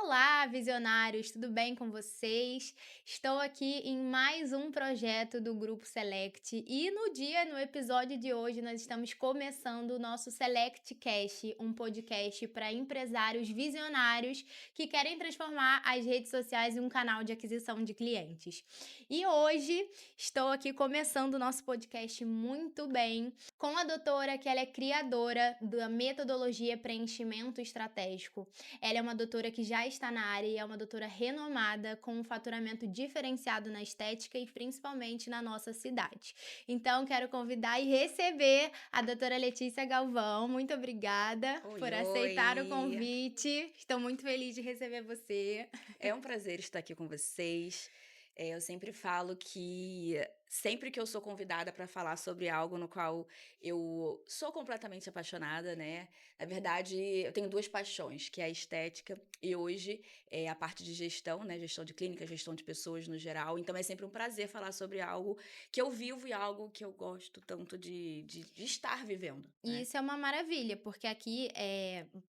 Olá, visionários, tudo bem com vocês? Estou aqui em mais um projeto do Grupo Select e no episódio de hoje, nós estamos começando o nosso Select Cast, um podcast para empresários visionários que querem transformar as redes sociais em um canal de aquisição de clientes. E hoje estou aqui começando o nosso podcast muito bem com a doutora que ela é criadora da metodologia preenchimento estratégico. Ela é uma doutora que já está na área e é uma doutora renomada, com um faturamento diferenciado na estética e principalmente na nossa cidade. Então, quero convidar e receber a doutora Letícia Galvão. Muito obrigada Oi, por aceitar o oi. convite. Estou muito feliz de receber você. É um prazer estar aqui com vocês. Eu sempre falo que sempre que eu sou convidada para falar sobre algo no qual eu sou completamente apaixonada, né? Na verdade, eu tenho duas paixões, que é a estética e hoje é a parte de gestão, né? Gestão de clínica, gestão de pessoas no geral. Então é sempre um prazer falar sobre algo que eu vivo e algo que eu gosto tanto de estar vivendo, E né? isso é uma maravilha, porque aqui,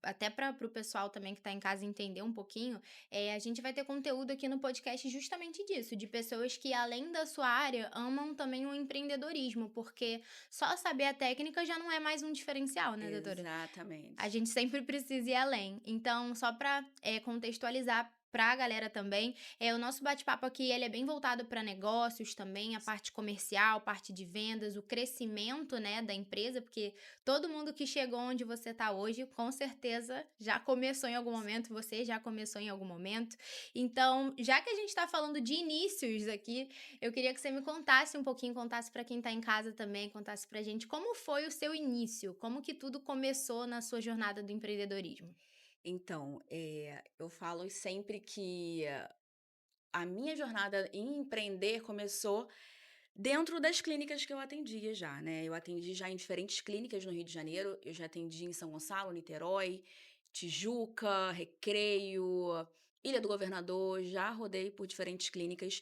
até para o pessoal também que está em casa entender um pouquinho, a gente vai ter conteúdo aqui no podcast justamente disso, de pessoas que além da sua área, amam também o empreendedorismo, porque só saber a técnica já não é mais um diferencial, né, doutora? A Exatamente. gente sempre precisa ir além. Então, só para contextualizar para a galera também, o nosso bate-papo aqui ele é bem voltado para negócios também, a parte comercial, parte de vendas, o crescimento, né, da empresa, porque todo mundo que chegou onde você está hoje, com certeza já começou em algum momento, você já começou em algum momento. Então, já que a gente está falando de inícios aqui, eu queria que você me contasse um pouquinho, contasse para quem está em casa também, contasse pra gente como foi o seu início, como que tudo começou na sua jornada do empreendedorismo. Então, eu falo sempre que a minha jornada em empreender começou dentro das clínicas que eu atendia já, né. Eu atendi já em diferentes clínicas no Rio de Janeiro, eu já atendi em São Gonçalo, Niterói, Tijuca, Recreio, Ilha do Governador, já rodei por diferentes clínicas,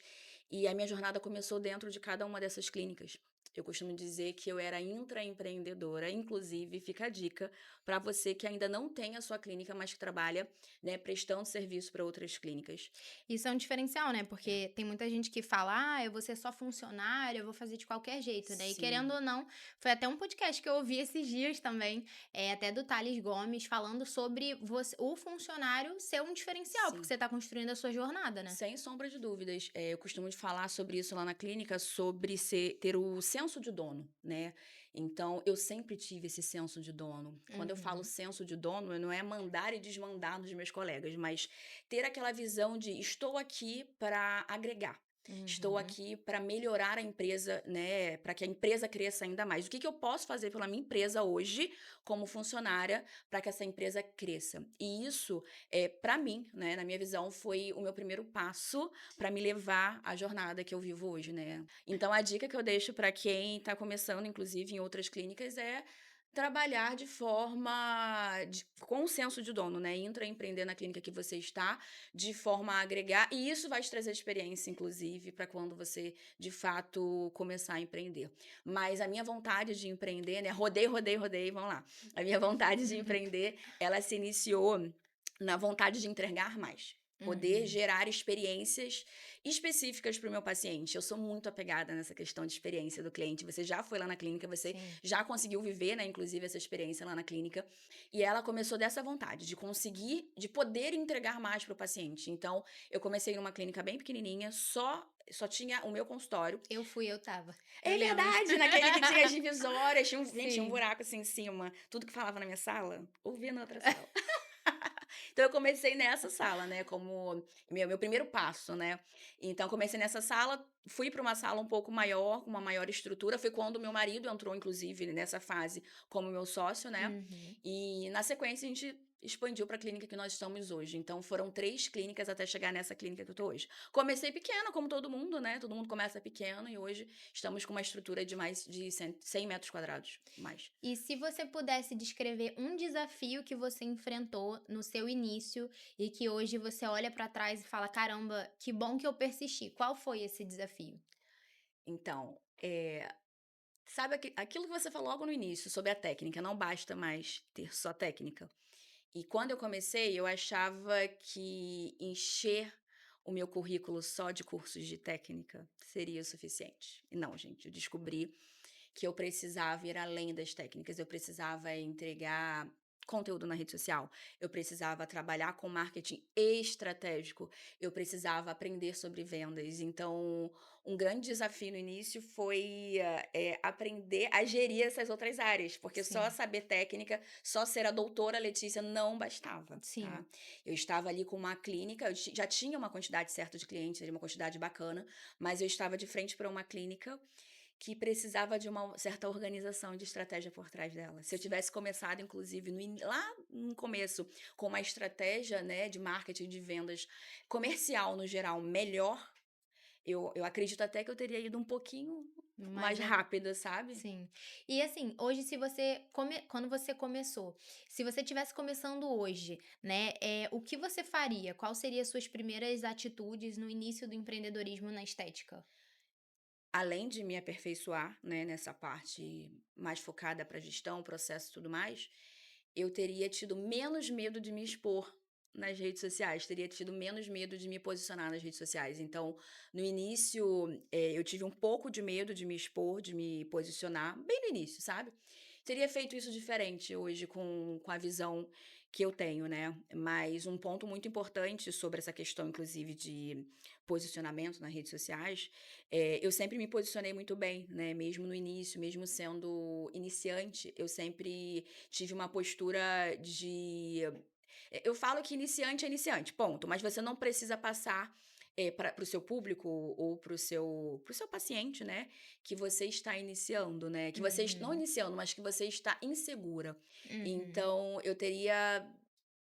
e a minha jornada começou dentro de cada uma dessas clínicas. Eu costumo dizer que eu era intraempreendedora, inclusive fica a dica para você que ainda não tem a sua clínica, mas que trabalha, né, prestando serviço para outras clínicas. Isso é um diferencial, né, É. porque tem muita gente que fala: "Ah, eu vou ser só funcionário, eu vou fazer de qualquer jeito", né, e querendo Sim, ou não, foi até um podcast que eu ouvi esses dias também, até do Thales Gomes, falando sobre o funcionário ser um diferencial, porque sim. você está construindo a sua jornada, né. Sem sombra de dúvidas. Eu costumo de falar sobre isso lá na clínica, sobre ter o senso de dono, né. Então, eu sempre tive esse senso de dono. Quando eu falo Uhum, senso de dono, não é mandar e desmandar nos meus colegas, mas ter aquela visão de: "Estou aqui para agregar, estou uhum. aqui para melhorar a empresa, né, para que a empresa cresça ainda mais. O que que eu posso fazer pela minha empresa hoje, como funcionária, para que essa empresa cresça?". E isso para mim, né, na minha visão, foi o meu primeiro passo para me levar à jornada que eu vivo hoje, né. Então a dica que eu deixo para quem está começando, inclusive em outras clínicas, é trabalhar de forma com o senso de dono, né, intraempreender na clínica que você está, de forma a agregar, e isso vai te trazer experiência, inclusive, para quando você, de fato, começar a empreender. Mas a minha vontade de empreender, né, rodei, rodei, rodei, vamos lá. A minha vontade de empreender, ela se iniciou na vontade de entregar mais, poder Uhum. gerar experiências específicas para o meu paciente. Eu sou muito apegada nessa questão de experiência do cliente. Você já foi lá na clínica, você Sim. já conseguiu viver, né, inclusive essa experiência lá na clínica, e ela começou dessa vontade de conseguir, de poder entregar mais para o paciente. Então, eu comecei numa clínica bem pequenininha, só tinha o meu consultório. Eu estava, eu É lembro. verdade, naquele que tinha as divisórias, tinha um Sim. buraco assim em cima. Tudo que falava na minha sala, ouvia na outra sala. Então eu comecei nessa sala, né, como meu primeiro passo, né. Então comecei nessa sala, fui para uma sala um pouco maior, com uma maior estrutura, foi quando meu marido entrou inclusive nessa fase como meu sócio, né, Uhum. e na sequência a gente expandiu para a clínica que nós estamos hoje. Então foram 3 clínicas até chegar nessa clínica que eu tô hoje. Comecei pequena, como todo mundo, né, todo mundo começa pequeno e hoje estamos com uma estrutura de mais de 100 metros quadrados, mais. E se você pudesse descrever um desafio que você enfrentou no seu início e que hoje você olha pra trás e fala: "Caramba, que bom que eu persisti", qual foi esse desafio? Então, sabe aquilo que você falou logo no início sobre a técnica, não basta mais ter só técnica. E quando eu comecei, eu achava que encher o meu currículo só de cursos de técnica seria o suficiente. E não, gente, eu descobri que eu precisava ir além das técnicas, eu precisava entregar conteúdo na rede social, eu precisava trabalhar com marketing estratégico, eu precisava aprender sobre vendas. Então, um grande desafio no início foi aprender a gerir essas outras áreas, porque só Sim, saber técnica, só ser a doutora Letícia não bastava, sim. tá? Eu estava ali com uma clínica, já tinha uma quantidade certa de clientes, uma quantidade bacana, mas eu estava de frente para uma clínica que precisava de uma certa organização de estratégia por trás dela. Se eu tivesse começado, inclusive, lá no começo, com uma estratégia, né, de marketing, de vendas comercial no geral melhor, eu acredito até que eu teria ido um pouquinho mais Mas rápida, sabe? sim. E assim, hoje se você quando você começou, se você tivesse começando hoje, né, o que você faria? Qual seria as suas primeiras atitudes no início do empreendedorismo na estética? Além de me aperfeiçoar, né, nessa parte mais focada para gestão, processo e tudo mais, eu teria tido menos medo de me expor nas redes sociais, teria tido menos medo de me posicionar nas redes sociais. Então, no início, eu tive um pouco de medo de me expor, de me posicionar, bem no início, sabe? Teria feito isso diferente hoje com a visão que eu tenho, né? Mas um ponto muito importante sobre essa questão, inclusive, de posicionamento nas redes sociais, eu sempre me posicionei muito bem, né, mesmo no início, mesmo sendo iniciante, eu sempre tive uma postura de eu falo que iniciante é iniciante, ponto, mas você não precisa passar, para o seu público ou para o seu paciente, né, que você está iniciando, né, que você não Uhum, iniciando, mas que você está insegura. uhum. Então eu teria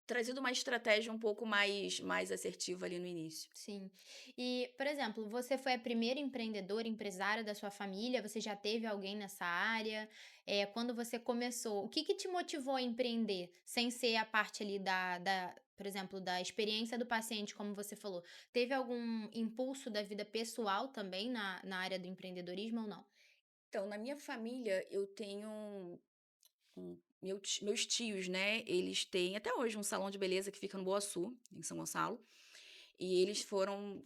trazido uma estratégia um pouco mais assertiva ali no início. Sim. E, por exemplo, você foi a primeira empreendedora, empresária da sua família? Você já teve alguém nessa área? Quando você começou, o que que te motivou a empreender, sem ser a parte ali por exemplo, da experiência do paciente, como você falou? Teve algum impulso da vida pessoal também na área do empreendedorismo ou não? Então, na minha família, eu tenho meus tios, né, eles têm até hoje um salão de beleza que fica no Boa Sul, em São Gonçalo, e eles foram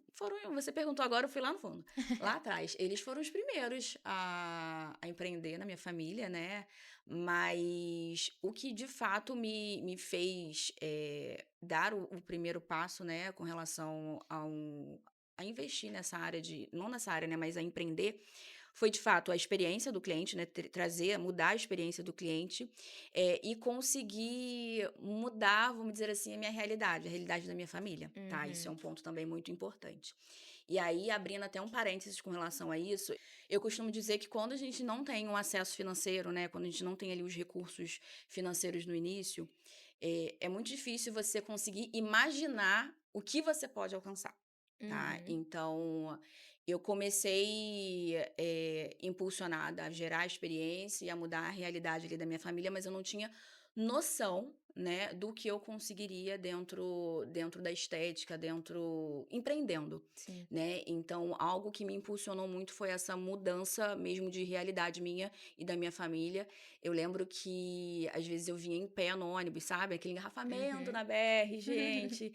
você perguntou agora, eu fui lá no fundo, lá atrás. Eles foram os primeiros a empreender na minha família, né, mas o que de fato me fez, dar o primeiro passo, né, com relação a investir nessa área não nessa área, né, mas a empreender, foi de fato a experiência do cliente, né, trazer, mudar a experiência do cliente, e conseguir mudar, vamos dizer assim, a realidade da minha família, tá? Isso é Uhum, um ponto também muito importante. E aí, abrindo até um parênteses com relação a isso, eu costumo dizer que quando a gente não tem um acesso financeiro, né, quando a gente não tem ali os recursos financeiros no início, é muito difícil você conseguir imaginar o que você pode alcançar. Tá, uhum, então eu comecei, impulsionada a gerar experiência e a mudar a realidade ali da minha família, mas eu não tinha noção, né, do que eu conseguiria dentro da estética, empreendendo, sim. né. Então algo que me impulsionou muito foi essa mudança mesmo de realidade minha e da minha família. Eu lembro que às vezes eu vinha em pé no ônibus, sabe, aquele engarrafamento Uhum. na BR, gente,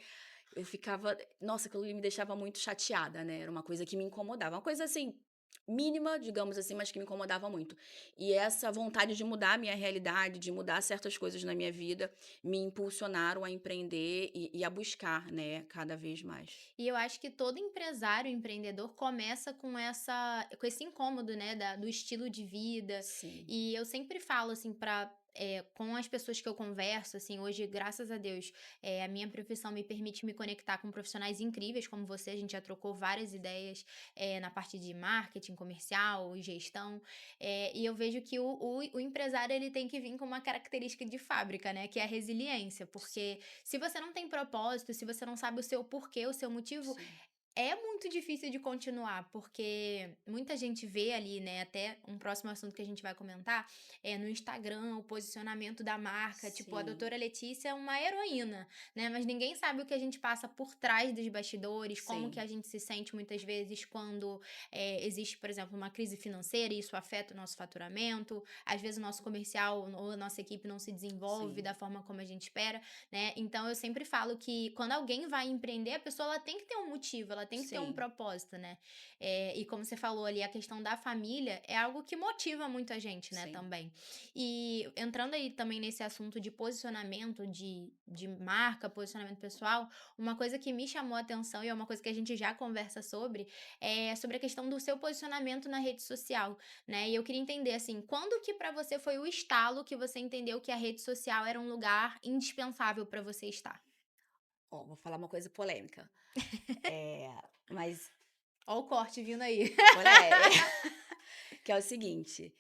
eu ficava nossa, aquilo ali me deixava muito chateada, né, era uma coisa que me incomodava, uma coisa, assim, mínima, digamos assim, mas que me incomodava muito. E essa vontade de mudar a minha realidade, de mudar certas coisas na minha vida, me impulsionaram a empreender e a buscar, né, cada vez mais. E eu acho que todo empresário, empreendedor começa com esse incômodo, né, do estilo de vida. Sim, E eu sempre falo assim com as pessoas que eu converso, assim, hoje, graças a Deus, a minha profissão me permite me conectar com profissionais incríveis como você. A gente já trocou várias ideias, na parte de marketing comercial, gestão. E eu vejo que o empresário ele tem que vir com uma característica de fábrica, né, que é a resiliência, porque se você não tem propósito, se você não sabe o seu porquê, o seu motivo, sim. é muito difícil de continuar, porque muita gente vê ali, né, até um próximo assunto que a gente vai comentar, é no Instagram, o posicionamento da marca, tipo, a Sim, doutora Letícia é uma heroína, né, mas ninguém sabe o que a gente passa por trás dos bastidores, como que sim, a gente se sente muitas vezes quando existe, por exemplo, uma crise financeira e isso afeta o nosso faturamento, às vezes o nosso comercial ou a nossa equipe não se desenvolve sim, da forma como a gente espera, né? Então eu sempre falo que quando alguém vai empreender, a pessoa ela tem que ter um motivo, ela tem que ter um sim, propósito, né? E como você falou ali, a questão da família é algo que motiva muito a gente, né, sim. também. E entrando aí também nesse assunto de posicionamento de marca, posicionamento pessoal, uma coisa que me chamou a atenção e é uma coisa que a gente já conversa sobre, é sobre a questão do seu posicionamento na rede social, né? E eu queria entender assim, quando que pra você foi o estalo que você entendeu que a rede social era um lugar indispensável pra você estar? Ó, vou falar uma coisa polêmica, eh, mas Ó o corte vindo aí. olha, que é o seguinte,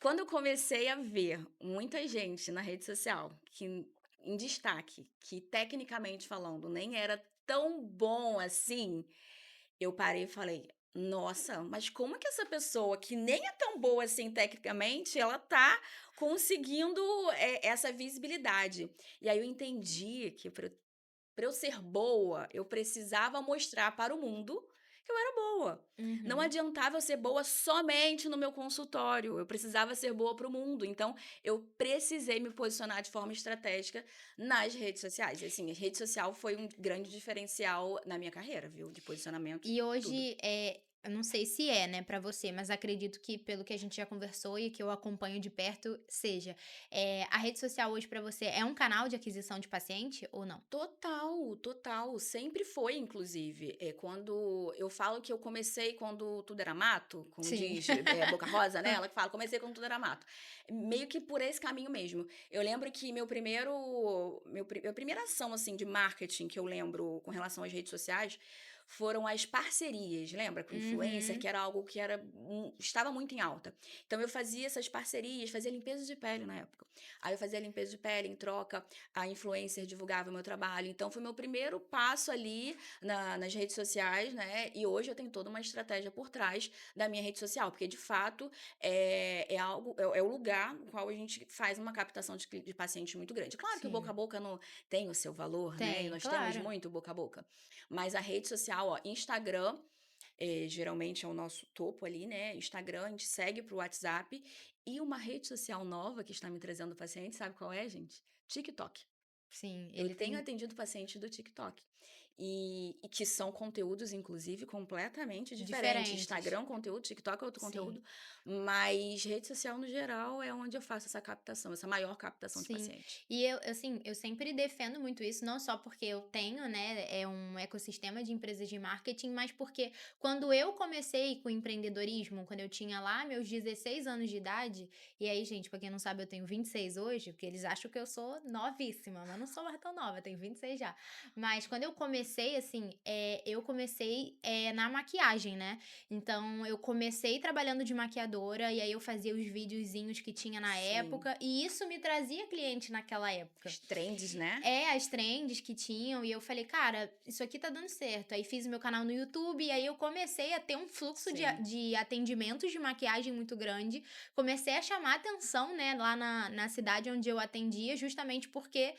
quando eu comecei a ver muita gente na rede social que em destaque, que tecnicamente falando nem era tão bom assim, eu parei e falei: "Nossa, mas como que essa pessoa que nem é tão boa assim tecnicamente, ela tá conseguindo, essa visibilidade?". E aí eu entendi que para eu ser boa, eu precisava mostrar para o mundo que eu era boa. Não Uhum. adiantava eu ser boa somente no meu consultório, eu precisava ser boa para o mundo. Então, eu precisei me posicionar de forma estratégica nas redes sociais. E assim, a rede social foi um grande diferencial na minha carreira, viu? De posicionamento, E tudo. hoje, eu não sei se é, né, pra você, mas acredito que pelo que a gente já conversou e que eu acompanho de perto, seja. A rede social hoje pra você é um canal de aquisição de paciente ou não? Total, total. Sempre foi, inclusive. Quando eu falo que eu comecei quando tudo era mato, como Sim. diz Boca Rosa, né? Ela que fala, comecei quando tudo era mato. Meio que por esse caminho mesmo. Eu lembro que minha primeira ação assim de marketing que eu lembro com relação às redes sociais foram as parcerias, lembra? Com influencer, Uhum. que era algo que estava muito em alta. Então eu fazia essas parcerias, fazia limpeza de pele na época. Aí eu fazia limpeza de pele em troca, a influencer divulgava o meu trabalho. Então, foi meu primeiro passo ali nas redes sociais, né? E hoje eu tenho toda uma estratégia por trás da minha rede social, porque de fato é o lugar no qual a gente faz uma captação de pacientes muito grande. Claro que o boca a Sim. boca não tem o seu valor, né? E Tem, nós temos claro. muito boca a boca. Mas a rede social, ó, Instagram. Geralmente é o nosso topo ali, né? Instagram, a gente segue pro WhatsApp. E uma rede social nova que está me trazendo pacientes, sabe qual é, gente? TikTok. Sim, Eu ele tenho tem atendido pacientes do TikTok. E que são conteúdos, inclusive, completamente diferentes. diferentes. Instagram, é um conteúdo, TikTok é outro Sim. conteúdo. Mas rede social, no geral, é onde eu faço essa captação, essa maior captação de Sim. pacientes. E eu, assim, eu sempre defendo muito isso, não só porque eu tenho, né, um ecossistema de empresas de marketing, mas porque quando eu comecei com empreendedorismo, quando eu tinha lá meus 16 anos de idade, e aí, gente, pra quem não sabe, eu tenho 26 hoje, porque eles acham que eu sou novíssima, mas eu não sou mais tão nova, eu tenho 26 já. Mas quando eu comecei, assim, eu comecei na maquiagem, né? Então, eu comecei trabalhando de maquiadora, e aí eu fazia os videozinhos que tinha na Sim. época, e isso me trazia cliente naquela época. Os trends, né? As trends que tinham, e eu falei, cara, isso aqui tá dando certo. Aí fiz o meu canal no YouTube, e aí eu comecei a ter um fluxo Sim. de atendimentos de maquiagem muito grande. Comecei a chamar atenção, né, lá na cidade onde eu atendia, justamente porque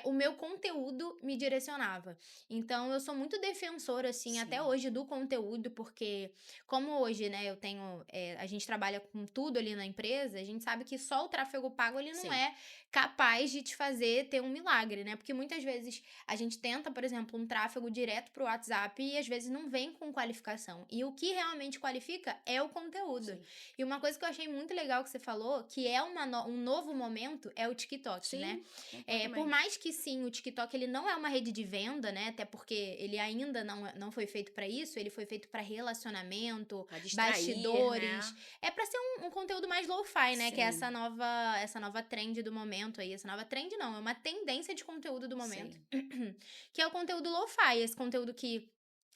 o meu conteúdo me direcionava. Então, eu sou muito defensora, assim, até Sim. hoje, do conteúdo, porque como hoje, né, eu tenho, a gente trabalha com tudo ali na empresa, a gente sabe que só o tráfego pago, ele não Sim. é capaz de te fazer ter um milagre, né? Porque muitas vezes a gente tenta, por exemplo, um tráfego direto pro WhatsApp e às vezes não vem com qualificação. E o que realmente qualifica é o conteúdo. Sim. E uma coisa que eu achei muito legal que você falou, que é um novo momento, é o TikTok, né? Sim, Por completamente. mais que sim, o TikTok ele não é uma rede de venda, né? Até porque ele ainda não foi feito para isso, ele foi feito para relacionamento, Pra distrair, bastidores. né? É para ser um conteúdo mais lo-fi, né? Que é Sim. essa nova trend do momento aí. Essa nova trend não, é uma tendência de conteúdo do momento. Sim. Que é o conteúdo lo-fi, esse conteúdo que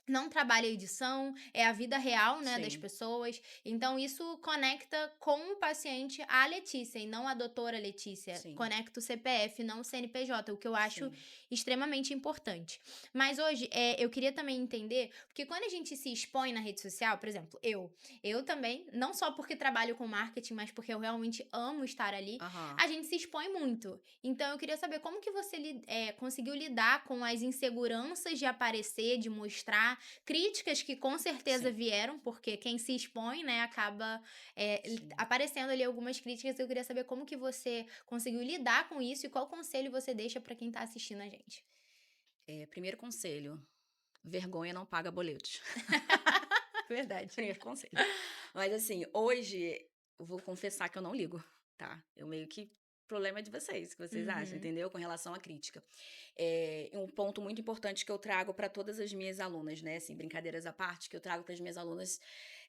não trabalha edição, é a vida real, né, das Sim, pessoas. Então isso conecta com o paciente a Letícia e não a doutora Letícia. sim, Conecta o CPF, não o CNPJ, o que eu acho sim. extremamente importante. Mas hoje, eu queria também entender, porque quando a gente se expõe na rede social, por exemplo, eu também, não só porque trabalho com marketing, mas porque eu realmente amo estar ali, Aham. a gente se expõe muito. Então eu queria saber como que você conseguiu lidar com as inseguranças de aparecer, de mostrar, críticas que com certeza Sim, vieram, porque quem se expõe, né, acaba, sim. aparecendo ali algumas críticas. Eu queria saber como que você conseguiu lidar com isso e qual conselho você deixa para quem tá assistindo a gente. Primeiro conselho, vergonha não paga boletos. Verdade. Primeiro conselho. Mas assim, hoje eu vou confessar que eu não ligo, tá? Eu meio que problema é de vocês, o que vocês acham, Uhum. entendeu? Com relação à crítica. E um ponto muito importante que eu trago para todas as minhas alunas, né? Assim, brincadeiras à parte, que eu trago para as minhas alunas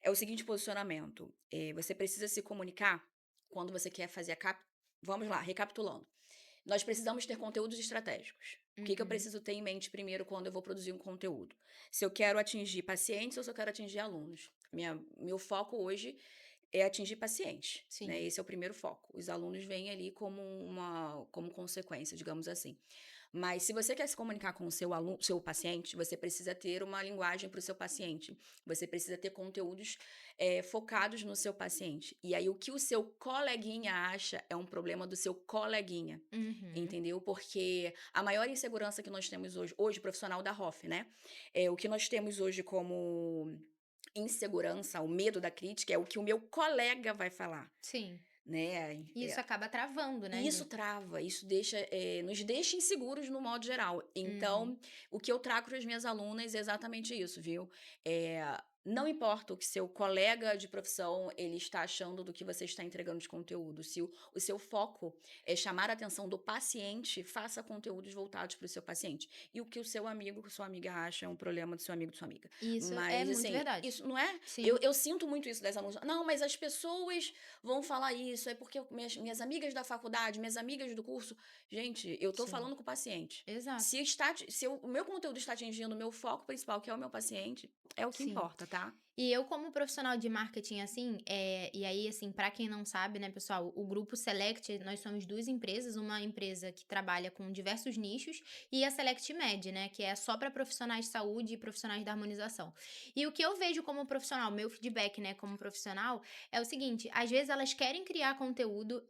é o seguinte posicionamento. Você precisa se comunicar quando você quer fazer Vamos lá, recapitulando. Nós precisamos ter conteúdos estratégicos. O que eu Uhum. preciso ter em mente primeiro quando eu vou produzir um conteúdo? Se eu quero atingir pacientes ou se eu quero atingir alunos. Meu foco hoje é atingir pacientes, né? Sim. Esse é o primeiro foco. Os alunos vêm ali como consequência, digamos assim. Mas se você quer se comunicar com o seu aluno, seu paciente, você precisa ter uma linguagem para o seu paciente. Você precisa ter conteúdos focados no seu paciente. E aí, o que o seu coleguinha acha é um problema do seu coleguinha. Uhum. Entendeu? Porque a maior insegurança que nós temos hoje, profissional da ROF, né? O que nós temos hoje como insegurança, o medo da crítica, é o que o meu colega vai falar, Sim. né? E isso acaba travando, né, E isso gente? trava, isso nos deixa inseguros no modo geral. Uhum. Então, o que eu trago para as minhas alunas é exatamente isso, viu? É, não importa o que seu colega de profissão ele está achando do que você está entregando de conteúdo. Se o seu foco é chamar a atenção do paciente, faça conteúdos voltados para o seu paciente. E o que o seu amigo, sua amiga acha é um problema do seu amigo, de sua amiga. Isso é Mas, muito assim, verdade. isso não é. Eu, Sim. eu sinto muito isso das alunas. Não, mas as pessoas vão falar isso, é porque minhas amigas da faculdade, minhas amigas do curso. Gente, eu tô Sim. falando com o paciente. Exato. Se o meu conteúdo está atingindo o meu foco principal, que é o meu paciente, é o que Sim. importa, tá? E eu como profissional de marketing, assim, e aí, assim, para quem não sabe, né, pessoal, o Grupo Select, nós somos 2 empresas, uma empresa que trabalha com diversos nichos e a Select Med, né, que é só para profissionais de saúde e profissionais da harmonização. E o que eu vejo como profissional, meu feedback, né, como profissional, é o seguinte, às vezes elas querem criar conteúdo,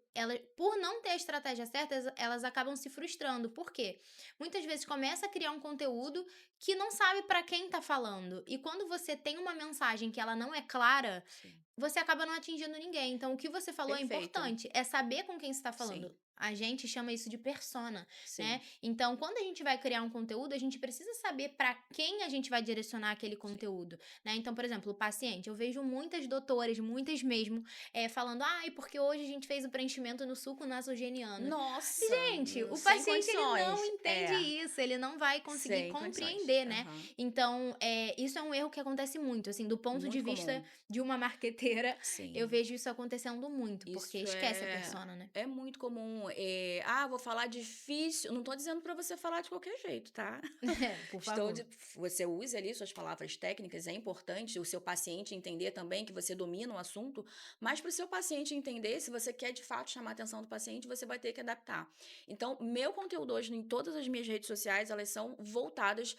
por não ter a estratégia certa, elas acabam se frustrando. Por quê? Muitas vezes começa a criar um conteúdo que não sabe para quem tá falando. E quando você tem uma mensagem que ela não é clara, Sim. você acaba não atingindo ninguém. Então, o que você falou é Perfeito. importante, é saber com quem você está Sim, falando. A gente chama isso de persona, né? sim, Então, quando a gente vai criar um conteúdo, a gente precisa saber para quem a gente vai direcionar aquele sim. conteúdo, né? Então, por exemplo, o paciente, eu vejo muitas doutoras, muitas mesmo, falando, ai, porque hoje a gente fez o preenchimento no suco nasogeniano. Nossa, Gente, o sem paciente ele não condições. entende isso, ele não vai conseguir Sem condições. compreender, né. Aham. Então, isso é um erro que acontece muito, assim, do ponto de Muito vista comum. de uma marqueteira, eu Sim. vejo isso acontecendo muito, porque Isso esquece a persona, né. é muito comum. Vou falar difícil. Não tô dizendo para você falar de qualquer jeito, tá? É, por Estou favor. de Você use ali suas palavras técnicas, é importante o seu paciente entender também que você domina o assunto, mas para o seu paciente entender, se você quer de fato chamar a atenção do paciente, você vai ter que adaptar. Então, meu conteúdo hoje em todas as minhas redes sociais, elas são voltadas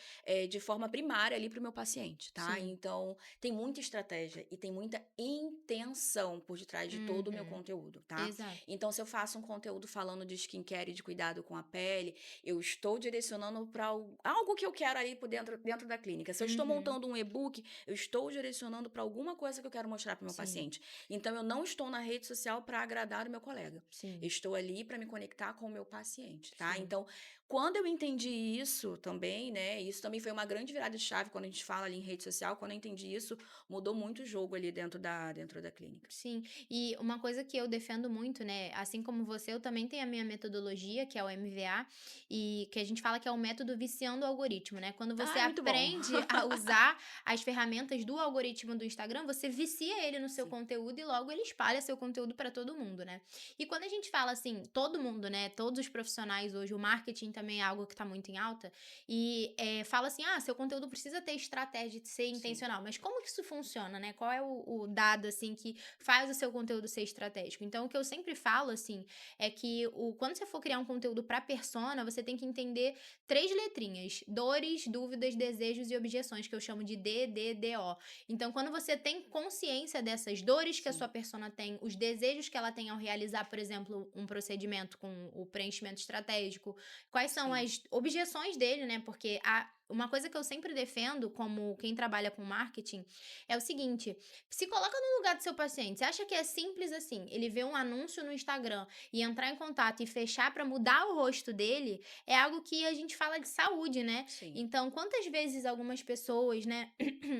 de forma primária ali para o meu paciente, tá? Sim. Então, tem muita estratégia e tem muita intenção por detrás de todo o meu Uhum. conteúdo, tá? Exato. Então, se eu faço um conteúdo falando de skincare e de cuidado com a pele, eu estou direcionando para algo que eu quero aí por dentro da clínica. Se eu estou Uhum. montando um e-book, eu estou direcionando para alguma coisa que eu quero mostrar para o meu Sim, paciente. Então, eu não estou na rede social para agradar o meu colega. Eu sim, estou ali para me conectar com o meu paciente, tá? sim. Então, quando eu entendi isso também, né? Isso também foi uma grande virada de chave quando a gente fala ali em rede social. Quando eu entendi isso, mudou muito o jogo ali dentro da clínica. Sim, e uma coisa que eu defendo muito, né, assim como você, eu também tenho a minha metodologia, que é o MVA, e que a gente fala que é o método viciando o algoritmo, né? Quando você Ai, muito bom. aprende a usar as ferramentas do algoritmo do Instagram, você vicia ele no seu Sim, conteúdo e logo ele espalha seu conteúdo para todo mundo, né? E quando a gente fala assim, todo mundo, né, todos os profissionais hoje, o marketing também é algo que tá muito em alta, e fala assim: ah, seu conteúdo precisa ter estratégia de ser Sim, intencional. Mas como que isso funciona, né? Qual é o dado, assim, que faz o seu conteúdo ser estratégico? Então, o que eu sempre falo, assim, é que quando você for criar um conteúdo para persona, você tem que entender três letrinhas: dores, dúvidas, desejos e objeções, que eu chamo de DDDO. Então, quando você tem consciência dessas dores que a sua sim. persona tem, os desejos que ela tem ao realizar, por exemplo, um procedimento com o preenchimento estratégico, quais são Sim. as objeções dele, né? Porque uma coisa que eu sempre defendo, como quem trabalha com marketing, é o seguinte: se coloca no lugar do seu paciente. Você acha que é simples assim? Ele vê um anúncio no Instagram e entrar em contato e fechar para mudar o rosto dele? É algo que a gente fala de saúde, né? Sim. Então, quantas vezes algumas pessoas, né,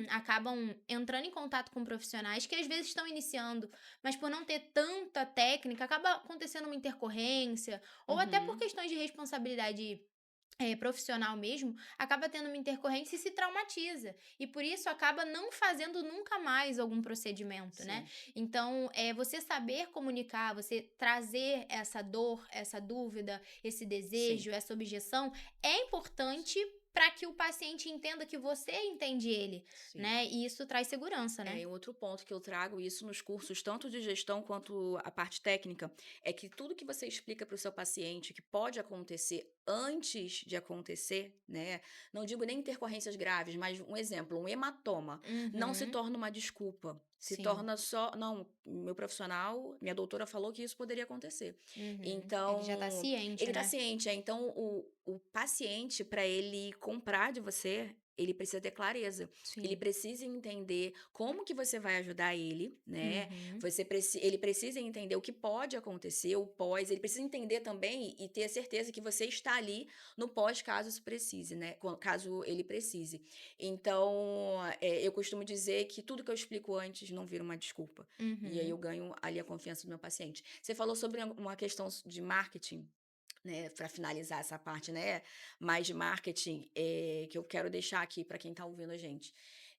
acabam entrando em contato com profissionais que às vezes estão iniciando, mas por não ter tanta técnica, acaba acontecendo uma intercorrência, ou até por Uhum. questões de responsabilidade profissional mesmo, acaba tendo uma intercorrência e se traumatiza. E por isso acaba não fazendo nunca mais algum procedimento, né? Sim. Então, você saber comunicar, você trazer essa dor, essa dúvida, esse Sim. desejo, essa objeção, é importante para que o paciente entenda que você entende ele, Sim. né? E isso traz segurança, É, né? e outro ponto que eu trago isso nos cursos, tanto de gestão quanto a parte técnica, é que tudo que você explica para o seu paciente que pode acontecer antes de acontecer, né? Não digo nem intercorrências graves, mas um exemplo, um hematoma, não se Uhum, torna uma desculpa. Se sim. torna só, não, meu profissional, minha doutora falou que isso poderia acontecer. Uhum. Ele já tá Então, ciente, ele está né? ciente. Então, o paciente, para ele comprar de você, ele precisa ter clareza. Ele Sim. precisa entender como que você vai ajudar ele, né? Uhum. Ele precisa entender o que pode acontecer, o pós. Ele precisa entender também e ter certeza que você está ali no pós, caso isso precise, né? Caso ele precise. Então, eu costumo dizer que tudo que eu explico antes não vira uma desculpa. E aí eu Uhum. ganho ali a confiança do meu paciente. Você falou sobre uma questão de marketing, né, para finalizar essa parte, né, mais de marketing, que eu quero deixar aqui para quem está ouvindo a gente.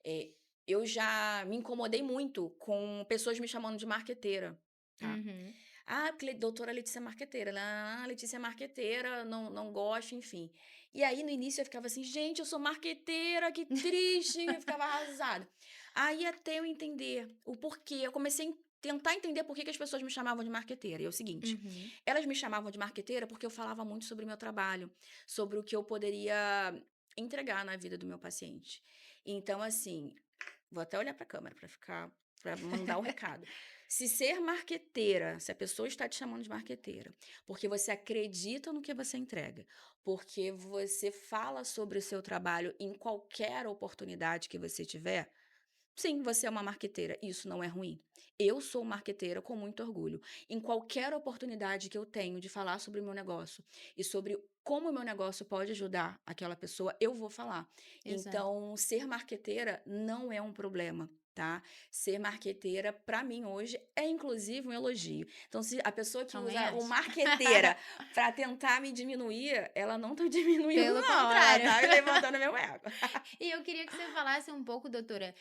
Eh, eu já me incomodei muito com pessoas me chamando de marqueteira, tá? Uhum. Ah, porque doutora Letícia é marqueteira, né? Ah, Letícia é marqueteira, não gosto, enfim. E aí no início eu ficava assim, gente, eu sou marqueteira, que triste, eu ficava arrasada. Aí até eu entender o porquê, eu comecei a tentar entender por que que as pessoas me chamavam de marqueteira. E é o seguinte, Uhum. elas me chamavam de marqueteira porque eu falava muito sobre o meu trabalho, sobre o que eu poderia entregar na vida do meu paciente. Então, assim, vou até olhar para a câmera para ficar, para mandar o recado. Se ser marqueteira, se a pessoa está te chamando de marqueteira, porque você acredita no que você entrega, porque você fala sobre o seu trabalho em qualquer oportunidade que você tiver, sim, você é uma marqueteira, isso não é ruim. Eu sou marqueteira com muito orgulho. Em qualquer oportunidade que eu tenho de falar sobre o meu negócio e sobre como o meu negócio pode ajudar aquela pessoa, eu vou falar. Exato. Então, ser marqueteira não é um problema, tá? Ser marqueteira, para mim, hoje, é inclusive um elogio. Então, se a pessoa que Também usa o acho. marqueteira para tentar me diminuir, ela não tá diminuindo, Pelo não. Ela contrário. tá levantando meu ego. E eu queria que você falasse um pouco, doutora,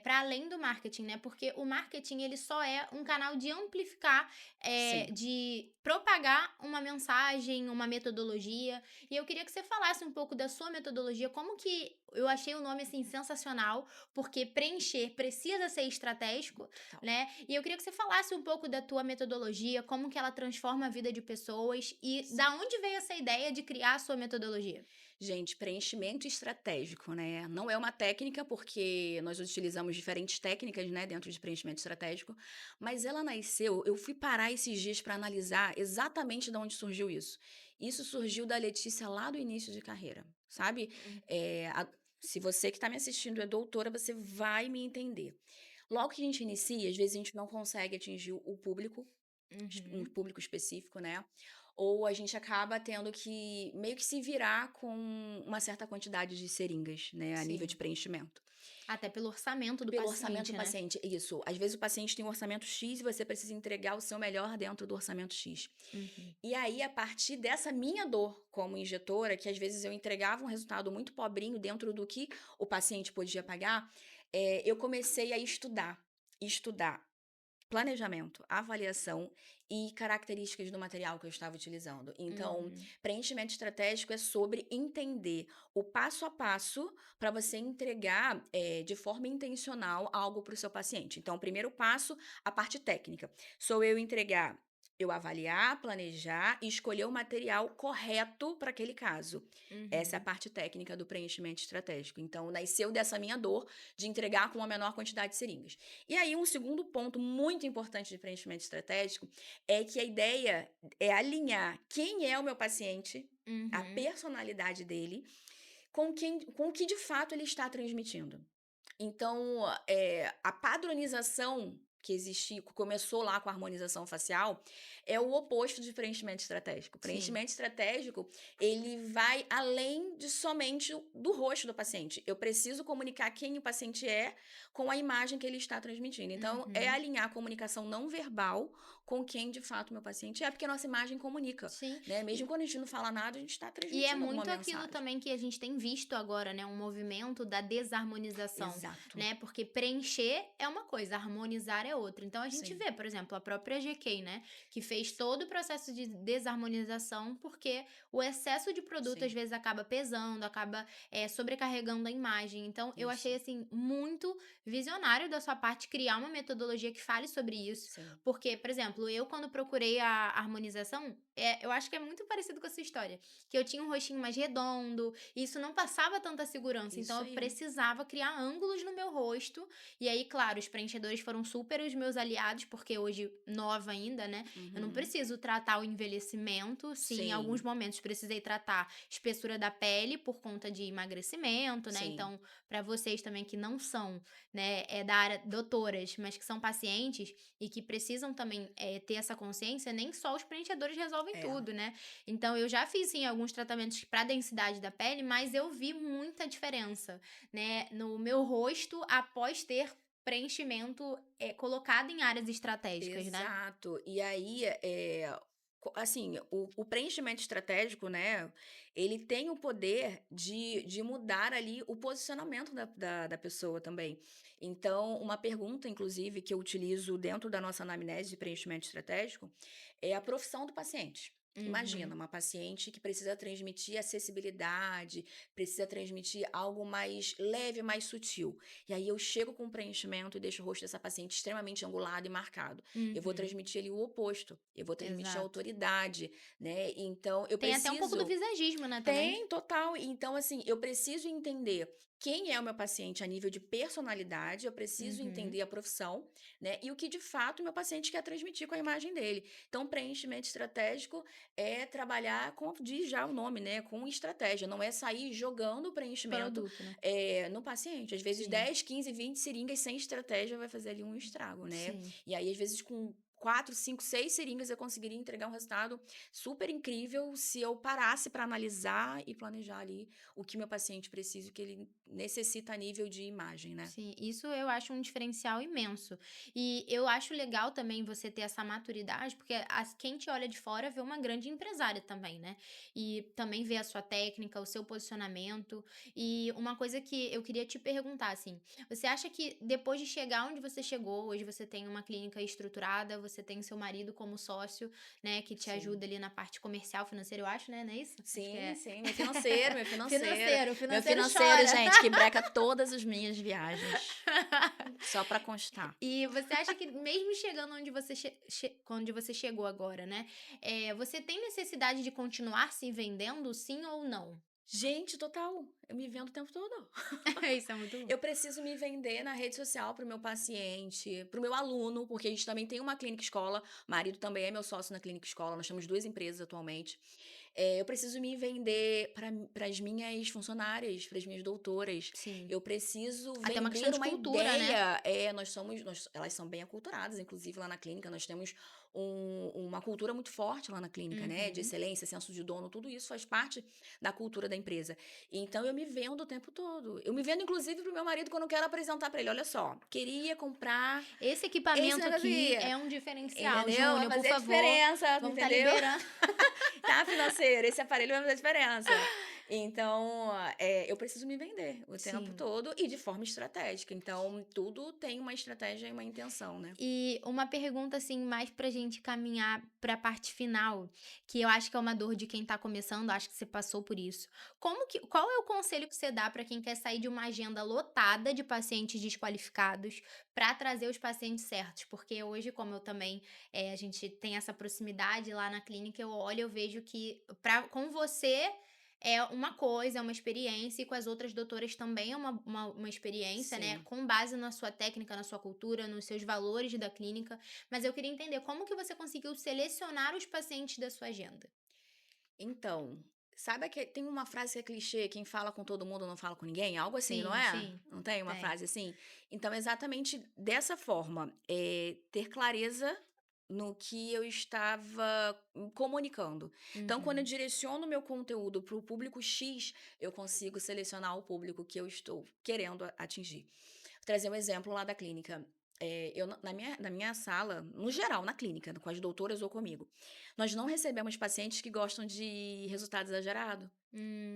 para além do marketing, né? Porque o marketing ele só é um canal de amplificar, Sim. de propagar uma mensagem, uma metodologia. E eu queria que você falasse um pouco da sua metodologia, como que eu achei o nome assim sensacional, porque preencher precisa ser estratégico, Total. né? E eu queria que você falasse um pouco da tua metodologia, como que ela transforma a vida de pessoas e da onde veio essa ideia de criar a sua metodologia. Gente, preenchimento estratégico, né? Não é uma técnica, porque nós utilizamos diferentes técnicas, né, dentro de preenchimento estratégico, mas ela nasceu. Eu fui parar esses dias para analisar exatamente de onde surgiu isso. Isso surgiu da Letícia lá do início de carreira, sabe? Hum. Se você que está me assistindo é doutora, você vai me entender. Logo que a gente inicia, às vezes a gente não consegue atingir o público, um Uhum. público específico, né? Ou a gente acaba tendo que meio que se virar com uma certa quantidade de seringas, né, a nível de Sim. preenchimento. Até pelo orçamento do Pelo orçamento do paciente, né. paciente, isso. Às vezes o paciente tem um orçamento X e você precisa entregar o seu melhor dentro do orçamento X. Uhum. E aí, a partir dessa minha dor como injetora, que às vezes eu entregava um resultado muito pobrinho dentro do que o paciente podia pagar, eu comecei a estudar. Estudar planejamento, avaliação e características do material que eu estava utilizando. Então, Uhum. preenchimento estratégico é sobre entender o passo a passo para você entregar de forma intencional algo para o seu paciente. Então, o primeiro passo, a parte técnica, sou eu avaliar, planejar e escolher o material correto para aquele caso. Essa é a Uhum. parte técnica do preenchimento estratégico. Então, nasceu dessa minha dor de entregar com a menor quantidade de seringas. E aí, um segundo ponto muito importante de preenchimento estratégico é que a ideia é alinhar quem é o meu paciente, a Uhum. personalidade dele, com o que de fato ele está transmitindo. Então, a padronização que começou lá com a harmonização facial, é o oposto de preenchimento estratégico. Sim. Preenchimento estratégico, ele vai além de somente do rosto do paciente. Eu preciso comunicar quem o paciente é com a imagem que ele está transmitindo. Então, é Uhum. alinhar a comunicação não verbal com quem de fato meu paciente é, porque a nossa imagem comunica, Sim. né? Mesmo quando a gente não fala nada, a gente está E é transmitindo alguma muito aquilo mensagem. também que a gente tem visto agora, né, um movimento da desarmonização, Exato. né? Porque preencher é uma coisa, harmonizar é outra. Então a gente Sim, vê, por exemplo, a própria GK, né, que fez todo o processo de desarmonização porque o excesso de produto às sim. vezes acaba pesando, acaba sobrecarregando a imagem. Então eu Isso, achei assim muito visionário da sua parte criar uma metodologia que fale sobre isso, sim. porque, por exemplo, eu quando procurei a harmonização, eu acho que é muito parecido com essa história que eu tinha um rostinho mais redondo, e isso não passava tanta segurança, então Isso eu aí. precisava criar ângulos no meu rosto, e aí, claro, os preenchedores foram super os meus aliados, porque hoje, nova ainda, né, eu não Uhum. preciso tratar o envelhecimento, sim, em alguns Sim, momentos precisei tratar espessura da pele por conta de emagrecimento, né, sim. então, para vocês também que não são, né, da área doutoras, mas que são pacientes e que precisam também ter essa consciência, nem só os preenchedores resolvem É. tudo, né, então eu já fiz sim alguns tratamentos para densidade da pele, mas eu vi muita diferença, né, no meu rosto após ter preenchimento colocado em áreas estratégicas, né. Exato. E aí, assim, o preenchimento estratégico, né, ele tem o poder de mudar ali o posicionamento da pessoa também. Então, uma pergunta, inclusive, que eu utilizo dentro da nossa anamnese de preenchimento estratégico é a profissão do paciente. Imagina, Uhum. uma paciente que precisa transmitir acessibilidade, precisa transmitir algo mais leve, mais sutil. E aí eu chego com o preenchimento e deixo o rosto dessa paciente extremamente angulado e marcado. Eu vou Uhum. transmitir ali o oposto. Eu vou transmitir a Exato. autoridade, né? Então, eu Tem até um pouco do preciso. visagismo, né, também. Tem, total. Então, assim, eu preciso entender quem é o meu paciente a nível de personalidade, eu preciso Uhum. entender a profissão, né? E o que de fato o meu paciente quer transmitir com a imagem dele. Então, preenchimento estratégico é trabalhar com, diz já o nome, né? Com estratégia. Não é sair jogando o preenchimento Produto, né. no paciente. Às vezes, Sim, 10, 15, 20 seringas sem estratégia vai fazer ali um estrago, né? sim. E aí, às vezes, com 4, 5, 6 seringas eu conseguiria entregar um resultado super incrível se eu parasse para analisar e planejar ali o que meu paciente precisa, o que ele necessita a nível de imagem, né. Sim, isso eu acho um diferencial imenso. E eu acho legal também você ter essa maturidade, porque quem te olha de fora vê uma grande empresária também, né? E também vê a sua técnica, o seu posicionamento. E uma coisa que eu queria te perguntar, assim, você acha que depois de chegar onde você chegou, hoje você tem uma clínica estruturada, você tem seu marido como sócio, né, que te Sim. ajuda ali na parte comercial, financeira, eu acho, né? Não é isso? Acho que Sim, é. sim, meu financeiro, meu financeiro. Financeiro, o Meu financeiro financeiro, chora. gente, que breca todas as minhas viagens, só para constar. E você acha que mesmo chegando onde você onde você chegou agora, né, você tem necessidade de continuar se vendendo, sim ou não? Gente, total, eu me vendo o tempo todo. Isso é muito bom. Eu preciso me vender na rede social para o meu paciente, para o meu aluno, porque a gente também tem uma clínica escola, o marido também é meu sócio na clínica escola, nós temos 2 empresas atualmente. Eu preciso me vender para as minhas funcionárias, para as minhas doutoras. Sim. Eu preciso Até uma questão vender de uma cultura, né. ideia. Elas são bem aculturadas, inclusive lá na clínica nós temos uma cultura muito forte lá na clínica, né? De Uhum. excelência, senso de dono, tudo isso faz parte da cultura da empresa. Então eu me vendo o tempo todo. Eu me vendo, inclusive, pro meu marido quando eu quero apresentar para ele: olha só, queria comprar Esse esse equipamento negócio aqui aqui. é um diferencial, Entendeu? Vai Júnior, por fazer a favor, diferença, vamos estar entendeu? liberando. Tá, financeiro, esse aparelho vai fazer a diferença. Então, eu preciso me vender o tempo Sim. todo e de forma estratégica. Então, tudo tem uma estratégia e uma intenção, né. E uma pergunta, assim, mais pra gente caminhar pra parte final, que eu acho que é uma dor de quem tá começando, acho que você passou por isso. Qual é o conselho que você dá pra quem quer sair de uma agenda lotada de pacientes desqualificados pra trazer os pacientes certos? Porque hoje, como eu também, a gente tem essa proximidade lá na clínica, eu olho, eu vejo que com você é uma coisa, é uma experiência, e com as outras doutoras também é uma experiência, né, Sim. com base na sua técnica, na sua cultura, nos seus valores da clínica. Mas eu queria entender como que você conseguiu selecionar os pacientes da sua agenda? Então, sabe que tem uma frase que é clichê: "Quem fala com todo mundo não fala com ninguém", algo assim, não Sim, é? sim, Não tem uma tem. frase assim? Então, exatamente dessa forma, ter clareza no que eu estava comunicando. Então, quando eu Uhum. direciono o meu conteúdo para o público X, eu consigo selecionar o público que eu estou querendo atingir. Vou trazer um exemplo lá da clínica. Eu na minha sala, no geral, na clínica, com as doutoras ou comigo, nós não recebemos pacientes que gostam de resultado exagerado.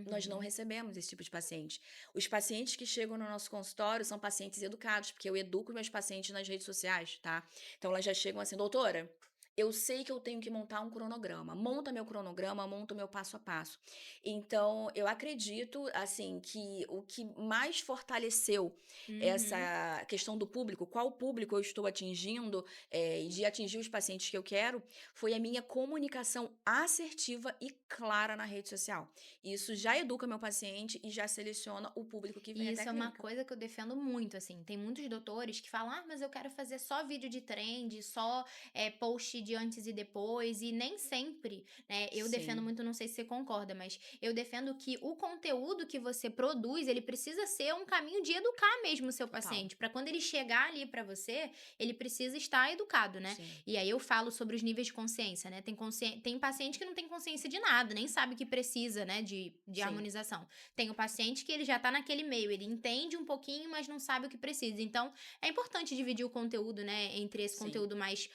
Nós não Uhum. recebemos esse tipo de paciente. Os pacientes que chegam no nosso consultório são pacientes educados, porque eu educo meus pacientes nas redes sociais, tá? Então elas já chegam assim: "Doutora, eu sei que eu tenho que montar um cronograma. Monta meu cronograma, monta o meu passo a passo". Então, eu acredito, assim, que o que mais fortaleceu Uhum. essa questão do público, qual público eu estou atingindo, e de atingir os pacientes que eu quero, foi a minha comunicação assertiva e clara na rede social. Isso já educa meu paciente e já seleciona o público que vem E até a isso é uma clínica. coisa que eu defendo muito, assim. Tem muitos doutores que falam: "Ah, mas eu quero fazer só vídeo de trend, só, post de antes e depois", e nem sempre, né, eu defendo Sim, muito, não sei se você concorda, mas eu defendo que o conteúdo que você produz, ele precisa ser um caminho de educar mesmo o seu total. paciente, para quando ele chegar ali para você, ele precisa estar educado, né. Sim, E aí eu falo sobre os níveis de consciência, né, tem paciente que não tem consciência de nada, nem sabe que precisa, né, de sim, harmonização. Tem o paciente que ele já tá naquele meio, ele entende um pouquinho, mas não sabe o que precisa. Então, é importante dividir o conteúdo, né, entre esse sim. conteúdo mais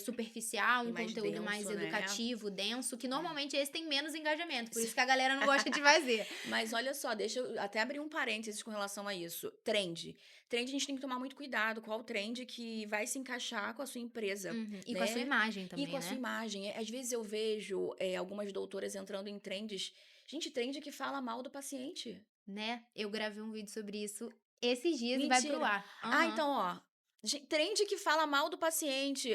superficial, E um mais conteúdo mais denso, né? educativo, denso, que É. normalmente esse tem menos engajamento, por isso que a galera não gosta de fazer. Mas olha só, deixa eu até abrir um parênteses com relação a isso. Trend. Trend a gente tem que tomar muito cuidado. Qual trend que vai se encaixar com a sua empresa, Uhum. E com a sua né? imagem E com também, a sua né? imagem. Às vezes eu vejo algumas doutoras entrando em trends. Gente, trend que fala mal do paciente. Né? Eu gravei um vídeo sobre isso esses dias e vai pro Mentira. ar. Ah, Aham. então, ó, trend que fala mal do paciente.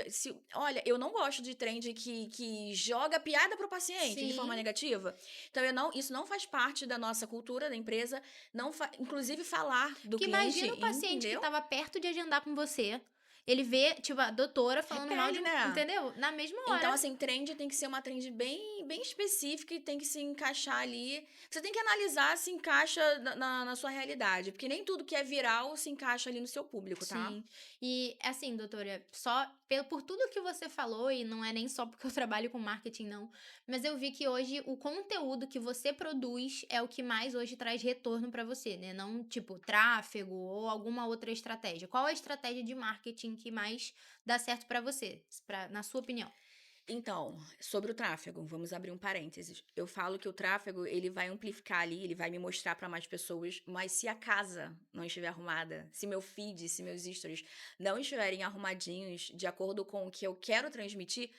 Olha, eu não gosto de trend que joga piada pro paciente de forma Sim. negativa. Então isso não faz parte da nossa cultura da empresa, não inclusive falar do Porque cliente, imagina o paciente que entendeu? estava perto de agendar com você. Ele vê, tipo, a doutora falando mal de Repele, um, né? entendeu? Na mesma Então, hora. assim, trend tem que ser uma trend bem específica e tem que se encaixar ali. Você tem que analisar se encaixa na sua realidade, porque nem tudo que é viral se encaixa ali no seu público, tá? Sim. E, assim, doutora, só por tudo que você falou, e não é nem só porque eu trabalho com marketing, não, mas eu vi que hoje o conteúdo que você produz é o que mais hoje traz retorno pra você, né? Não, tipo, tráfego ou alguma outra estratégia. Qual a estratégia de marketing que mais dá certo pra você, na sua opinião? Então, sobre o tráfego, vamos abrir um parênteses. Eu falo que o tráfego, ele vai amplificar ali, ele vai me mostrar para mais pessoas, mas se a casa não estiver arrumada, se meu feed, se meus stories não estiverem arrumadinhos de acordo com o que eu quero transmitir,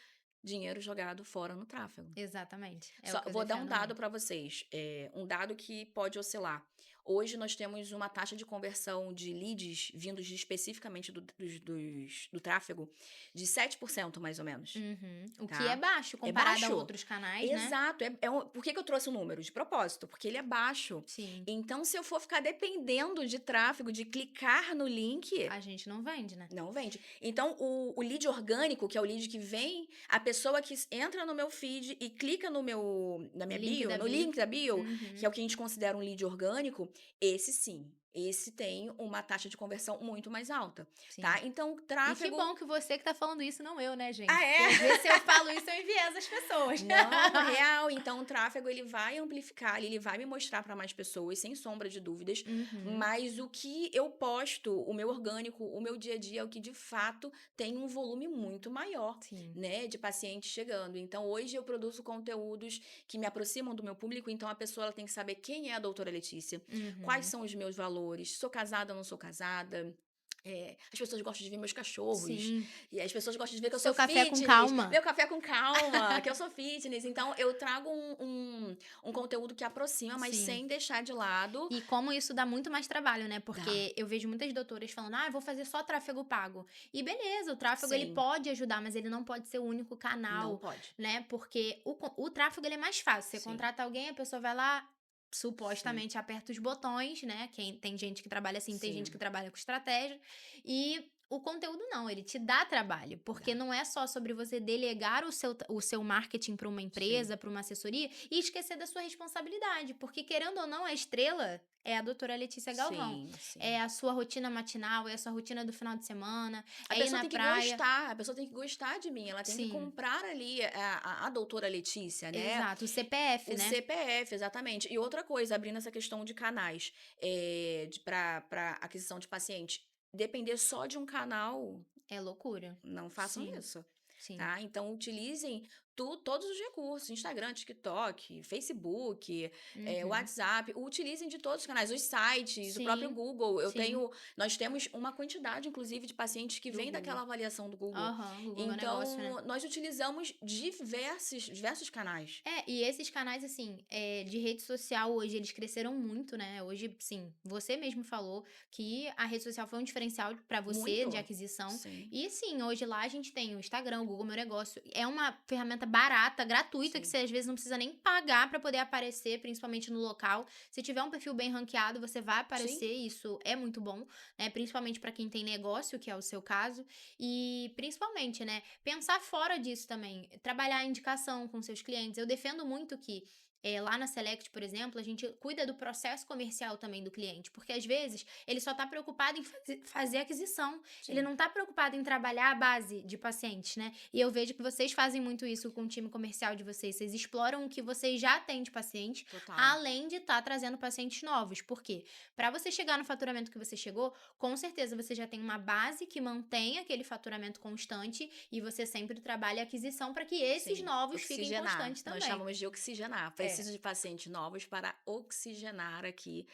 dinheiro jogado fora no tráfego. Exatamente. É o Só que eu vou dar um defendo dado muito. para vocês, um dado que pode oscilar. Hoje nós temos uma taxa de conversão de leads vindos especificamente do tráfego de 7% mais ou menos, Uhum. O que é tá? baixo É comparado a baixo? outros canais, né? Exato. Por que que eu trouxe o número? De propósito, porque ele é baixo. Sim. Então, se eu for ficar dependendo de tráfego, de clicar no link, A gente não vende, né? não vende. Então, o lead orgânico, que é o lead que vem, a pessoa que entra no meu feed e clica na minha Link bio, da no bio. link da bio, que é Uhum. o que a gente considera um lead orgânico, esse sim. esse tem uma taxa de conversão muito mais alta, Sim. tá? Então, E que tráfego. bom que você que tá falando isso, não eu, né, Ah, gente? Porque é? às vezes se eu falo isso, eu envieso as pessoas. Não, real. Então, o tráfego ele vai amplificar, ele vai me mostrar para mais pessoas, sem sombra de dúvidas. Uhum. Mas o que eu posto, o meu orgânico, o meu dia a dia, é o que de fato tem um volume muito maior, Sim. né, de pacientes chegando. Então, hoje eu produzo conteúdos que me aproximam do meu público. Então, a pessoa ela tem que saber quem é a doutora Letícia, quais Uhum. são os meus valores, sou casada ou não sou casada. As pessoas gostam de ver meus cachorros, Sim. e as pessoas gostam de ver que eu sou Seu café com fitness, calma. meu café com calma, que eu sou fitness. Então, eu trago um conteúdo que aproxima, mas Sim. sem deixar de lado. E como isso dá muito mais trabalho, né? Dá, Porque eu vejo muitas doutoras falando, eu vou fazer só tráfego pago. E beleza, o tráfego ele sim, pode ajudar, mas ele não pode ser o único não canal, pode. né? Porque o tráfego ele é mais fácil. Você Sim, contrata alguém, a pessoa vai lá, sim, supostamente aperta os botões, né? Tem gente que trabalha assim, tem gente que sim, trabalha com estratégia. E o conteúdo não, ele te dá trabalho, porque dá, não é só sobre você delegar o seu marketing para uma sim. empresa, para uma assessoria e esquecer da sua responsabilidade, porque querendo ou não, a estrela é a doutora Letícia Galvão. Sim, É sim. a sua rotina matinal, é a sua rotina do final de semana, A é ir pessoa na tem que praia. gostar, a pessoa tem que gostar de mim, ela tem que Sim, comprar ali a doutora Letícia, né? exato. O CPF, O né? CPF, exatamente. E outra coisa, abrindo essa questão de canais para aquisição de paciente, depender só de um canal, É loucura. não façam Sim, isso, sim. tá? Então, utilizem todos os recursos, Instagram, TikTok, Facebook, Uhum. WhatsApp, utilizem de todos os canais, os sites, o próprio Sim, Google. sim. Nós temos uma quantidade, inclusive, de pacientes que Do vêm daquela Google. avaliação do Google. Aham, Google Meu Negócio, né? Então, nós utilizamos diversos canais. E esses canais, assim, de rede social hoje, eles cresceram muito, né? Hoje, sim, você mesmo falou que a rede social foi um diferencial pra você de Muito. aquisição. Sim, E, sim, hoje lá a gente tem o Instagram, o Google Meu Negócio. É uma ferramenta barata, gratuita, que sim, você às vezes não precisa nem pagar pra poder aparecer, principalmente no local. Se tiver um perfil bem ranqueado, você vai sim. aparecer, e isso é muito bom, né? Principalmente pra quem tem negócio, que é o seu caso. E, principalmente, né? Pensar fora disso também, trabalhar a indicação com seus clientes. Eu defendo muito que lá na Select, por exemplo, a gente cuida do processo comercial também do cliente, porque às vezes ele só está preocupado em fazer aquisição, ele Sim, não está preocupado em trabalhar a base de pacientes, né? E eu vejo que vocês fazem muito isso com o time comercial de vocês exploram o que vocês já têm de paciente, total. além de estar trazendo pacientes novos. Por quê? Para você chegar no faturamento que você chegou, com certeza você já tem uma base que mantém aquele faturamento constante e você sempre trabalha a aquisição para que esses Sim, novos fiquem oxigenar. constantes Nós também. chamamos de oxigenar. É. Preciso de pacientes novos para oxigenar aqui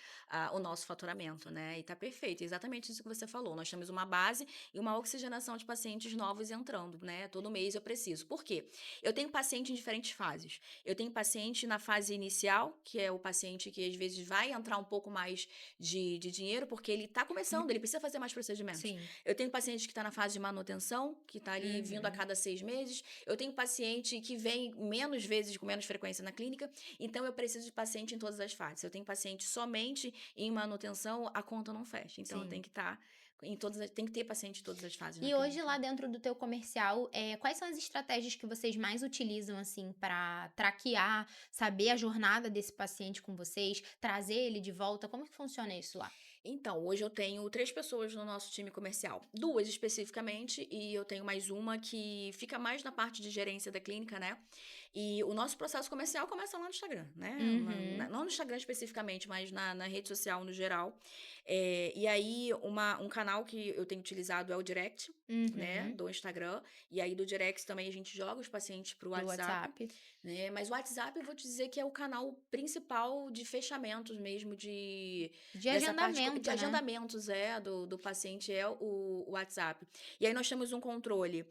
o nosso faturamento, né? E tá perfeito, exatamente isso que você falou. Nós temos uma base e uma oxigenação de pacientes novos entrando, né? Todo mês eu preciso. Por quê? Eu tenho paciente em diferentes fases. Eu tenho paciente na fase inicial, que é o paciente que às vezes vai entrar um pouco mais de dinheiro, porque ele tá começando, ele precisa fazer mais procedimentos. Sim. Eu tenho paciente que está na fase de manutenção, que está ali vindo a Uhum. cada 6 meses. Eu tenho paciente que vem menos vezes, com menos frequência na clínica. Então, eu preciso de paciente em todas as fases. Eu tenho paciente somente em manutenção, a conta não fecha. Então, eu tenho Sim. que estar tem que ter paciente em todas as fases na E hoje clínica. lá dentro do teu comercial, quais são as estratégias que vocês mais utilizam assim para traquear, saber a jornada desse paciente com vocês, trazer ele de volta? Como que funciona isso lá? Então, hoje eu tenho 3 pessoas no nosso time comercial. 2 especificamente, e eu tenho mais uma que fica mais na parte de gerência da clínica, né? E o nosso processo comercial começa lá no Instagram, né? Uhum. Não no Instagram especificamente, mas na rede social no geral. E aí, um canal que eu tenho utilizado é o Direct, né? Uhum. Do Instagram. E aí, do Direct também a gente joga os pacientes pro Pro WhatsApp, WhatsApp. né? Mas o WhatsApp eu vou te dizer que é o canal principal de fechamentos mesmo, De dessa parte de agendamento, né? agendamentos do paciente é o WhatsApp. E aí nós temos um controle,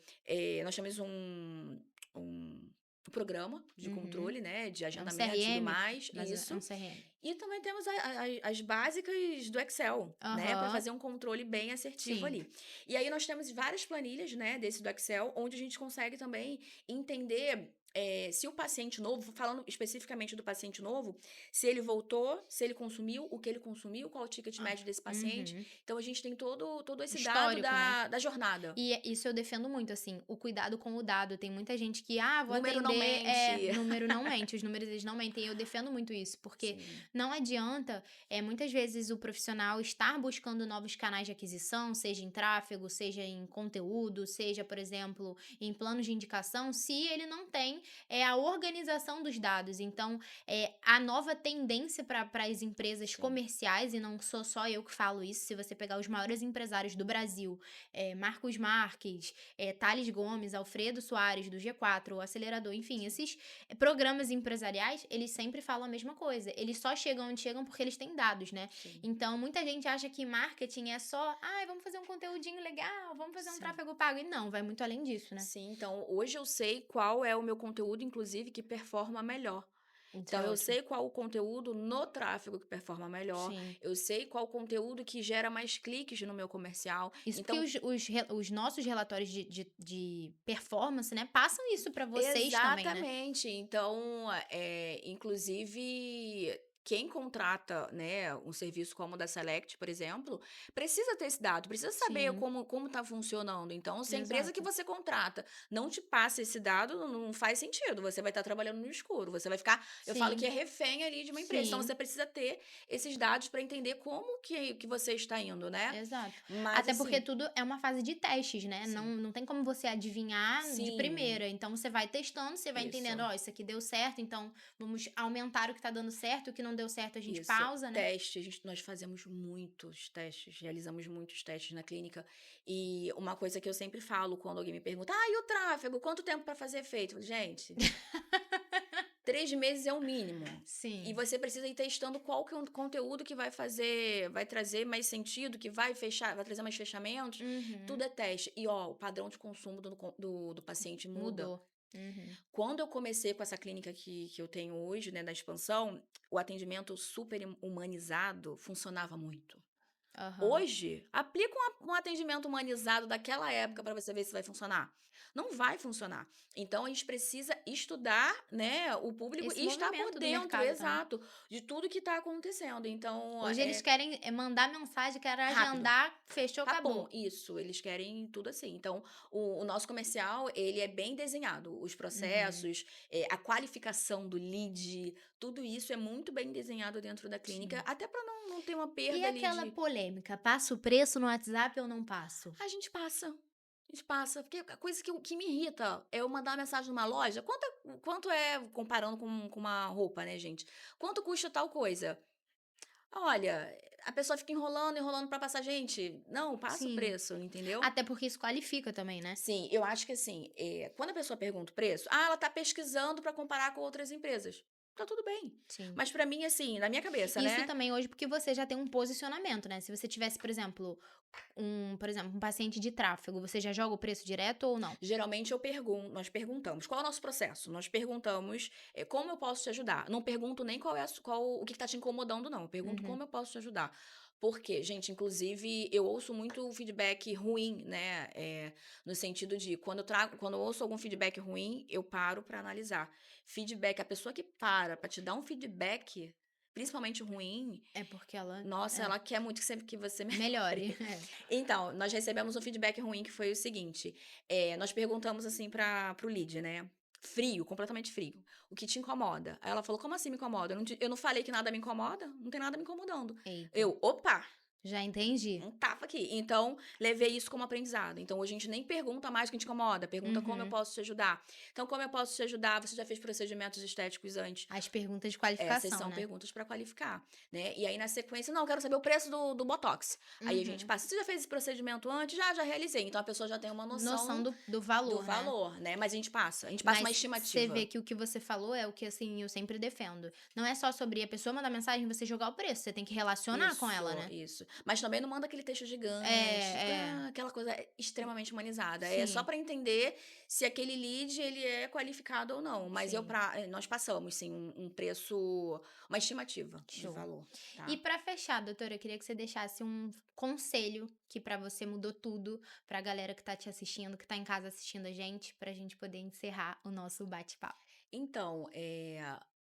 nós temos um programa de Uhum. controle, né, de É um agendamentos e tudo CRM, mais, é um isso. CRM. E também temos as básicas do Excel, né, para Aham. fazer um controle bem assertivo Sim. ali. E aí nós temos várias planilhas, né, desse do Excel, onde a gente consegue também entender se o paciente novo, falando especificamente do paciente novo, se ele voltou, se ele consumiu, o que ele consumiu, qual o ticket Ah, médio desse paciente. uhum. Então, a gente tem todo O esse dado histórico, né? da jornada. E isso eu defendo muito, assim, o cuidado com o dado. Tem muita gente que, vou Número não atender, mente. número não mente, os números eles não mentem. Eu defendo muito isso, porque Sim, não adianta, muitas vezes o profissional estar buscando novos canais de aquisição, seja em tráfego, seja em conteúdo, seja, por exemplo, em planos de indicação, se ele não tem a organização dos dados. Então, a nova tendência para as empresas sim. comerciais, e não sou só eu que falo isso, se você pegar os maiores empresários do Brasil, Marcos Marques, Thales Gomes, Alfredo Soares do G4, o Acelerador, enfim, esses programas empresariais, eles sempre falam a mesma coisa. Eles só chegam onde chegam porque eles têm dados, né? Sim, Então, muita gente acha que marketing é só, vamos fazer um conteúdinho legal, vamos fazer um sim. tráfego pago. E não, vai muito além disso, né? Sim, então hoje eu sei qual é o meu conteúdo, inclusive, que performa melhor. Isso Então, é eu ótimo. sei qual o conteúdo no tráfego que performa melhor, Sim. eu sei qual o conteúdo que gera mais cliques no meu comercial. Isso porque Então, os nossos relatórios de performance, né, passam isso para vocês também, né? exatamente. Então, inclusive, quem contrata, né, um serviço como o da Select, por exemplo, precisa ter esse dado, precisa saber Sim, como está funcionando. Então, se a empresa que exato. você contrata não te passa esse dado, não faz sentido. Você vai estar trabalhando no escuro. Você vai ficar, eu falo que Sim, é refém ali de uma empresa. Então, sim. você precisa ter esses dados para entender como que você está indo, né? Exato. Mas, Até porque assim, tudo é uma fase de testes, né, sim. não tem como você adivinhar de Sim, primeira, então você vai testando, você vai entendendo: isso. "Ó, isso aqui deu certo, então vamos aumentar o que tá dando certo, o que não deu certo a gente Isso, pausa", né. teste, nós fazemos muitos testes, realizamos muitos testes na clínica. E uma coisa que eu sempre falo quando alguém me pergunta: e o tráfego? Quanto tempo para fazer efeito? Eu falo, gente, 3 meses é o mínimo. E Sim. você precisa ir testando qual que é o conteúdo que vai trazer mais sentido, que vai fechar, vai trazer mais fechamentos. Uhum. Tudo é teste. E ó, o padrão de consumo do paciente muda. Mudou. Uhum. Quando eu comecei com essa clínica que eu tenho hoje, né, da expansão, o atendimento super humanizado funcionava muito. Aham. Hoje, aplica um atendimento humanizado daquela época para você ver se vai funcionar. Não vai funcionar. Então, a gente precisa estudar, né, o público Esse e estar por movimento do dentro, mercado também. exato, de tudo que está acontecendo. Então, Hoje eles querem, mandar mensagem, querem rápido. agendar, fechou, Papum, acabou. isso, eles querem tudo assim. Então, o nosso comercial, ele é bem desenhado. Os Uhum. processos, a qualificação do lead, tudo isso é muito bem desenhado dentro da clínica, Sim. até para não ter uma E perda ali aquela de. polêmica, passo o preço no WhatsApp ou não passo? A gente passa. A gente passa. Porque a coisa que me irrita é eu mandar uma mensagem numa loja. Quanto é, comparando com uma roupa, né, gente? Quanto custa tal coisa? Olha, a pessoa fica enrolando, enrolando pra passar. Gente, não, passa o Sim. preço, entendeu? Até porque isso qualifica também, né. Sim, eu acho que assim, quando a pessoa pergunta o preço, ela tá pesquisando para comparar com outras empresas. Tá tudo bem. Sim. Mas para mim, assim, na minha cabeça, Isso né? também hoje porque você já tem um posicionamento, né. Se você tivesse, por exemplo, um paciente de tráfego, você já joga o preço direto ou não? Geralmente nós perguntamos qual é o nosso processo. Nós perguntamos como eu posso te ajudar. Não pergunto nem o que está te incomodando, não. Eu pergunto Uhum. como eu posso te ajudar. Porque, gente, inclusive, eu ouço muito feedback ruim, né? No sentido de quando eu ouço algum feedback ruim, eu paro para analisar. Feedback, a pessoa que para te dar um feedback, principalmente ruim, É porque ela nossa, ela quer muito que sempre que você melhore. melhore. Então, nós recebemos um feedback ruim que foi o seguinte: nós perguntamos assim para o lead, né? Frio, completamente frio. O que te incomoda? Aí ela falou: como assim me incomoda? Eu não falei que nada me incomoda? Não tem nada me incomodando. Eita, Opa! já entendi. Um tapa aqui. Então, levei isso como aprendizado. Então, hoje a gente nem pergunta mais o que te incomoda, pergunta como eu Uhum. posso te ajudar. Então, como eu posso te ajudar? Você já fez procedimentos estéticos antes? As perguntas de Essas qualificação, são né. perguntas para qualificar, né? E aí, na sequência, não, eu quero saber o preço do Botox. Aí a gente Uhum. passa, você já fez esse procedimento antes? Já realizei. Então a pessoa já tem uma Noção noção do do valor, né. valor, né? Mas a gente passa uma Mas você vê estimativa. que o que você falou é o que, assim, eu sempre defendo. Não é só sobre a pessoa mandar mensagem e você jogar o preço, você tem que relacionar com ela, Isso, né. isso. Mas também não manda aquele texto gigante, É, é. aquela coisa extremamente humanizada. É só Sim, para entender se aquele lead ele é qualificado ou não. Mas sim. nós passamos sim um preço, uma estimativa de Show. valor, E tá? para fechar, doutora, eu queria que você deixasse um conselho que para você mudou tudo, para a galera que tá te assistindo, que tá em casa assistindo a gente, pra gente poder encerrar o nosso bate-papo. Então,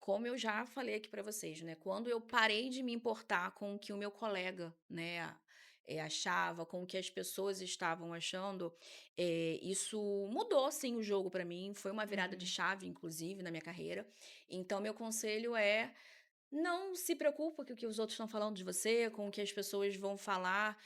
como eu já falei aqui para vocês, né, quando eu parei de me importar com o que o meu colega, né, achava, com o que as pessoas estavam achando, isso mudou sim o jogo para mim, foi uma virada de Uhum. chave inclusive na minha carreira. Então meu conselho é não se preocupa com o que os outros estão falando de você, com o que as pessoas vão falar,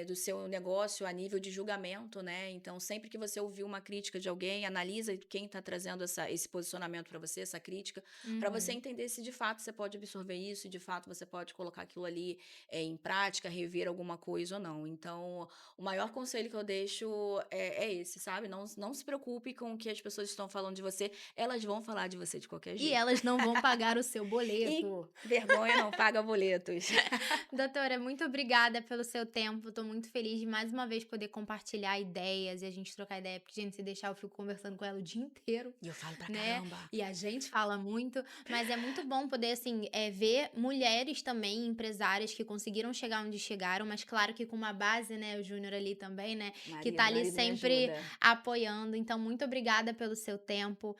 do seu negócio a nível de julgamento, né. Então sempre que você ouvir uma crítica de alguém, analisa quem está trazendo esse posicionamento para você, essa crítica, para você Uhum. entender se de fato você pode absorver isso, e de fato você pode colocar aquilo ali, em prática, rever alguma coisa ou não. Então, o maior conselho que eu deixo é esse, sabe. Não se preocupe com o que as pessoas estão falando de você, elas vão falar de você de qualquer E jeito. elas não vão pagar o seu E boleto. vergonha não paga boletos. Doutora, muito obrigada pelo seu tempo. Estou muito feliz de mais uma vez poder compartilhar ideias e a gente trocar ideia, porque, gente, se deixar, eu fico conversando com ela o dia inteiro, E eu falo pra né? caramba. E a gente fala muito, mas é muito bom poder, assim, ver mulheres também, empresárias que conseguiram chegar onde chegaram, mas claro que com uma base, né? O Júnior ali também, né? Que tá ali Marido me sempre ajuda. apoiando. Então, muito obrigada pelo seu tempo.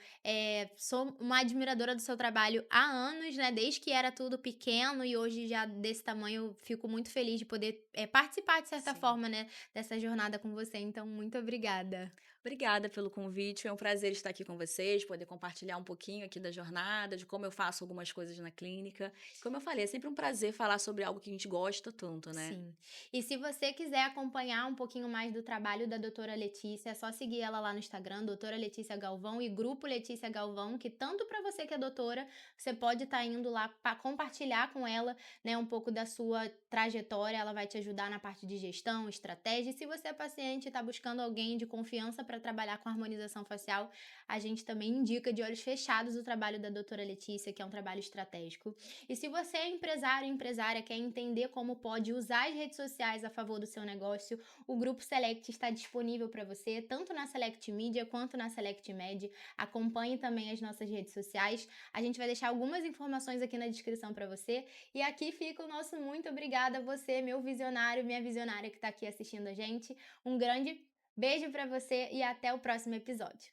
Sou uma admiradora do seu trabalho há anos, né? Desde que era tudo pequeno e hoje já desse tamanho, eu fico muito feliz de poder participar, de certa Sim. forma, né? Dessa jornada com você. Então, muito obrigada. Obrigada pelo convite, foi um prazer estar aqui com vocês, poder compartilhar um pouquinho aqui da jornada, de como eu faço algumas coisas na clínica. Como eu falei, é sempre um prazer falar sobre algo que a gente gosta tanto, né. Sim. E se você quiser acompanhar um pouquinho mais do trabalho da doutora Letícia, é só seguir ela lá no Instagram, doutora Letícia Galvão e grupo Letícia Galvão, que tanto para você que é doutora, você pode estar indo lá para compartilhar com ela, né, um pouco da sua trajetória, ela vai te ajudar na parte de gestão, estratégia. E se você é paciente e está buscando alguém de confiança para trabalhar com harmonização facial, a gente também indica de olhos fechados o trabalho da doutora Letícia, que é um trabalho estratégico. E se você é empresário, empresária, quer entender como pode usar as redes sociais a favor do seu negócio, o Grupo Select está disponível para você, tanto na Select Media quanto na Select Med. Acompanhe também as nossas redes sociais. A gente vai deixar algumas informações aqui na descrição para você. E aqui fica o nosso muito obrigada a você, meu visionário, minha visionária que está aqui assistindo a gente. Um grande beijo para você e até o próximo episódio.